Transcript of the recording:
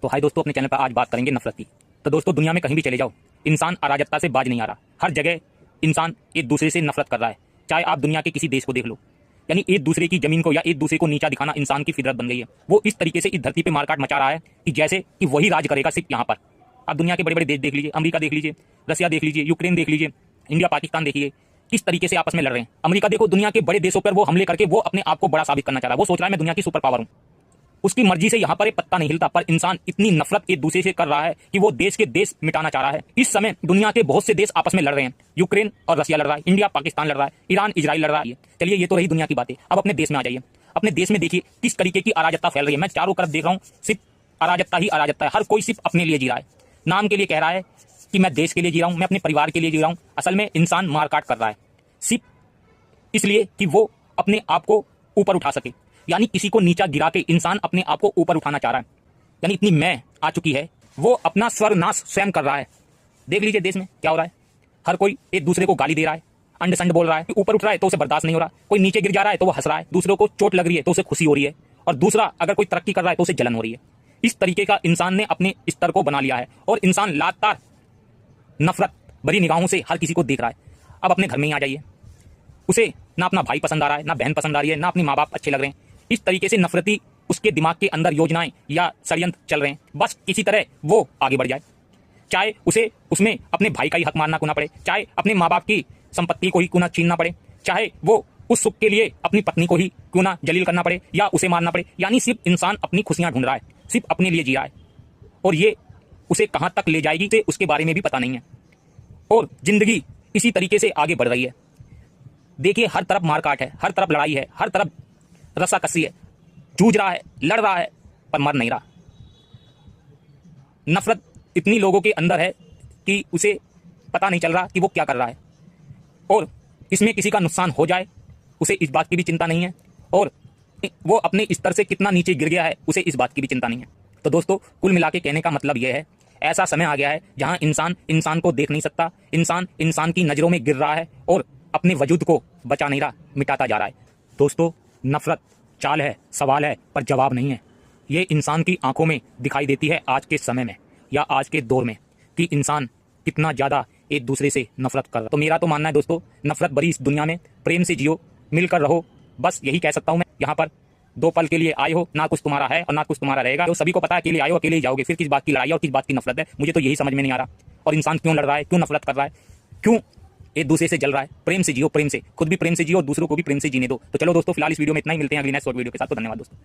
तो हाय दोस्तों, अपने चैनल पर आज बात करेंगे नफरत की। तो दोस्तों, दुनिया में कहीं भी चले जाओ, इंसान अराजकता से बाज नहीं आ रहा। हर जगह इंसान एक दूसरे से नफरत कर रहा है। चाहे आप दुनिया के किसी देश को देख लो, यानी एक दूसरे की जमीन को या एक दूसरे को नीचा दिखाना इंसान की फितरत बन गई है। वो इस तरीके से इस धरती पे मारकाट मचा रहा है कि जैसे कि वही राज करेगा सिर्फ यहाँ पर। आप दुनिया के बड़े बड़े देश देख लीजिए, अमेरिका देख लीजिए, रसिया देख लीजिए, यूक्रेन देख लीजिए, इंडिया पाकिस्तान देखिए, किस तरीके से आपस में लड़ रहे हैं। अमेरिका देखो, दुनिया के बड़े देशों पर वो हमले करके वो अपने आप को बड़ा साबित करना चाह रहा है। वो सोच रहा है मैं दुनिया की सुपर पावर हूं। उसकी मर्जी से यहाँ पर एक पत्ता नहीं हिलता, पर इंसान इतनी नफरत एक दूसरे से कर रहा है कि वो देश के देश मिटाना चाह रहा है। इस समय दुनिया के बहुत से देश आपस में लड़ रहे हैं। यूक्रेन और रसिया लड़ रहा है, इंडिया पाकिस्तान लड़ रहा है, ईरान इजराइल लड़ रहा है। चलिए, ये तो रही दुनिया की बातें। अब अपने देश में आ जाइए। अपने देश में देखिए किस तरीके की अराजकता फैल रही है। मैं चारों तरफ देख रहा हूँ, सिर्फ अराजकता ही अराजकता है। हर कोई सिर्फ अपने लिए जी रहा है, नाम के लिए कह रहा है कि मैं देश के लिए जी रहा हूँ, मैं अपने परिवार के लिए जी रहा हूँ। असल में इंसान मारकाट कर रहा है सिर्फ इसलिए कि वो अपने आप को ऊपर उठा सके। यानी किसी को नीचा गिरा के इंसान अपने आप को ऊपर उठाना चाह रहा है। यानी इतनी मैं आ चुकी है, वो अपना स्वर्गनाश स्वयं कर रहा है। देख लीजिए देश में क्या हो रहा है। हर कोई एक दूसरे को गाली दे रहा है, अंड संड बोल रहा है। ऊपर उठ रहा है तो उसे बर्दाश्त नहीं हो रहा। कोई नीचे गिर जा रहा है तो वो हंस रहा है। दूसरों को चोट लग रही है तो उसे खुशी हो रही है, और दूसरा अगर कोई तरक्की कर रहा है तो उसे जलन हो रही है। इस तरीके का इंसान ने अपने स्तर को बना लिया है, और इंसान लगातार नफरत भरी निगाहों से हर किसी को देख रहा है। अब अपने घर में ही आ जाइए, उसे ना अपना भाई पसंद आ रहा है, ना बहन पसंद आ रही है, ना अपने माँ बाप अच्छे लग रहे हैं। इस तरीके से नफरती उसके दिमाग के अंदर योजनाएं या षड्यंत्र चल रहे हैं, बस किसी तरह वो आगे बढ़ जाए। चाहे उसे उसमें अपने भाई का ही हक मानना क्यों ना पड़े, चाहे अपने माँ बाप की संपत्ति को ही क्यों ना छीनना पड़े, चाहे वो उस सुख के लिए अपनी पत्नी को ही क्यों ना जलील करना पड़े या उसे मारना पड़े। यानी सिर्फ इंसान अपनी खुशियां ढूंढ रहा है, सिर्फ अपने लिए जी रहा है, और ये उसे कहाँ तक ले जाएगी से उसके बारे में भी पता नहीं है। और जिंदगी इसी तरीके से आगे बढ़ रही है। देखिए, हर तरफ मारकाट है, हर तरफ लड़ाई है, हर तरफ रस्साकसी है। जूझ रहा है, लड़ रहा है, पर मर नहीं रहा। नफरत इतनी लोगों के अंदर है कि उसे पता नहीं चल रहा कि वो क्या कर रहा है, और इसमें किसी का नुकसान हो जाए उसे इस बात की भी चिंता नहीं है, और वो अपने स्तर से कितना नीचे गिर गया है उसे इस बात की भी चिंता नहीं है। तो दोस्तों, कुल मिला के कहने का मतलब यह है, ऐसा समय आ गया है जहां इंसान इंसान को देख नहीं सकता, इंसान इंसान की नज़रों में गिर रहा है और अपने वजूद को बचा नहीं रहा, मिटाता जा रहा है। दोस्तों, नफरत चाल है, सवाल है, पर जवाब नहीं है। ये इंसान की आंखों में दिखाई देती है आज के समय में या आज के दौर में, कि इंसान कितना ज़्यादा एक दूसरे से नफरत कर रहा है। तो मेरा तो मानना है दोस्तों, नफरत भरी इस दुनिया में प्रेम से जियो, मिलकर रहो। बस यही कह सकता हूँ मैं। यहाँ पर दो पल के लिए आए हो, ना कुछ तुम्हारा है और ना कुछ तुम्हारा रहेगा। तो सभी को पता है अकेले आए हो, अकेले ही जाओगे। फिर किस बात की लड़ाई और किस बात की नफरत है, मुझे तो यही समझ में नहीं आ रहा। और इंसान क्यों लड़ रहा है, क्यों नफरत कर रहा है, क्यों एक दूसरे से जल रहा है। प्रेम से जियो, प्रेम से, खुद भी प्रेम से जियो और दूसरों को भी प्रेम से जीने दो। तो चलो दोस्तों, फिलहाल इस वीडियो में इतना ही। मिलते हैं अगली नेक्स्ट वीडियो के साथ। तो धन्यवाद दोस्तों।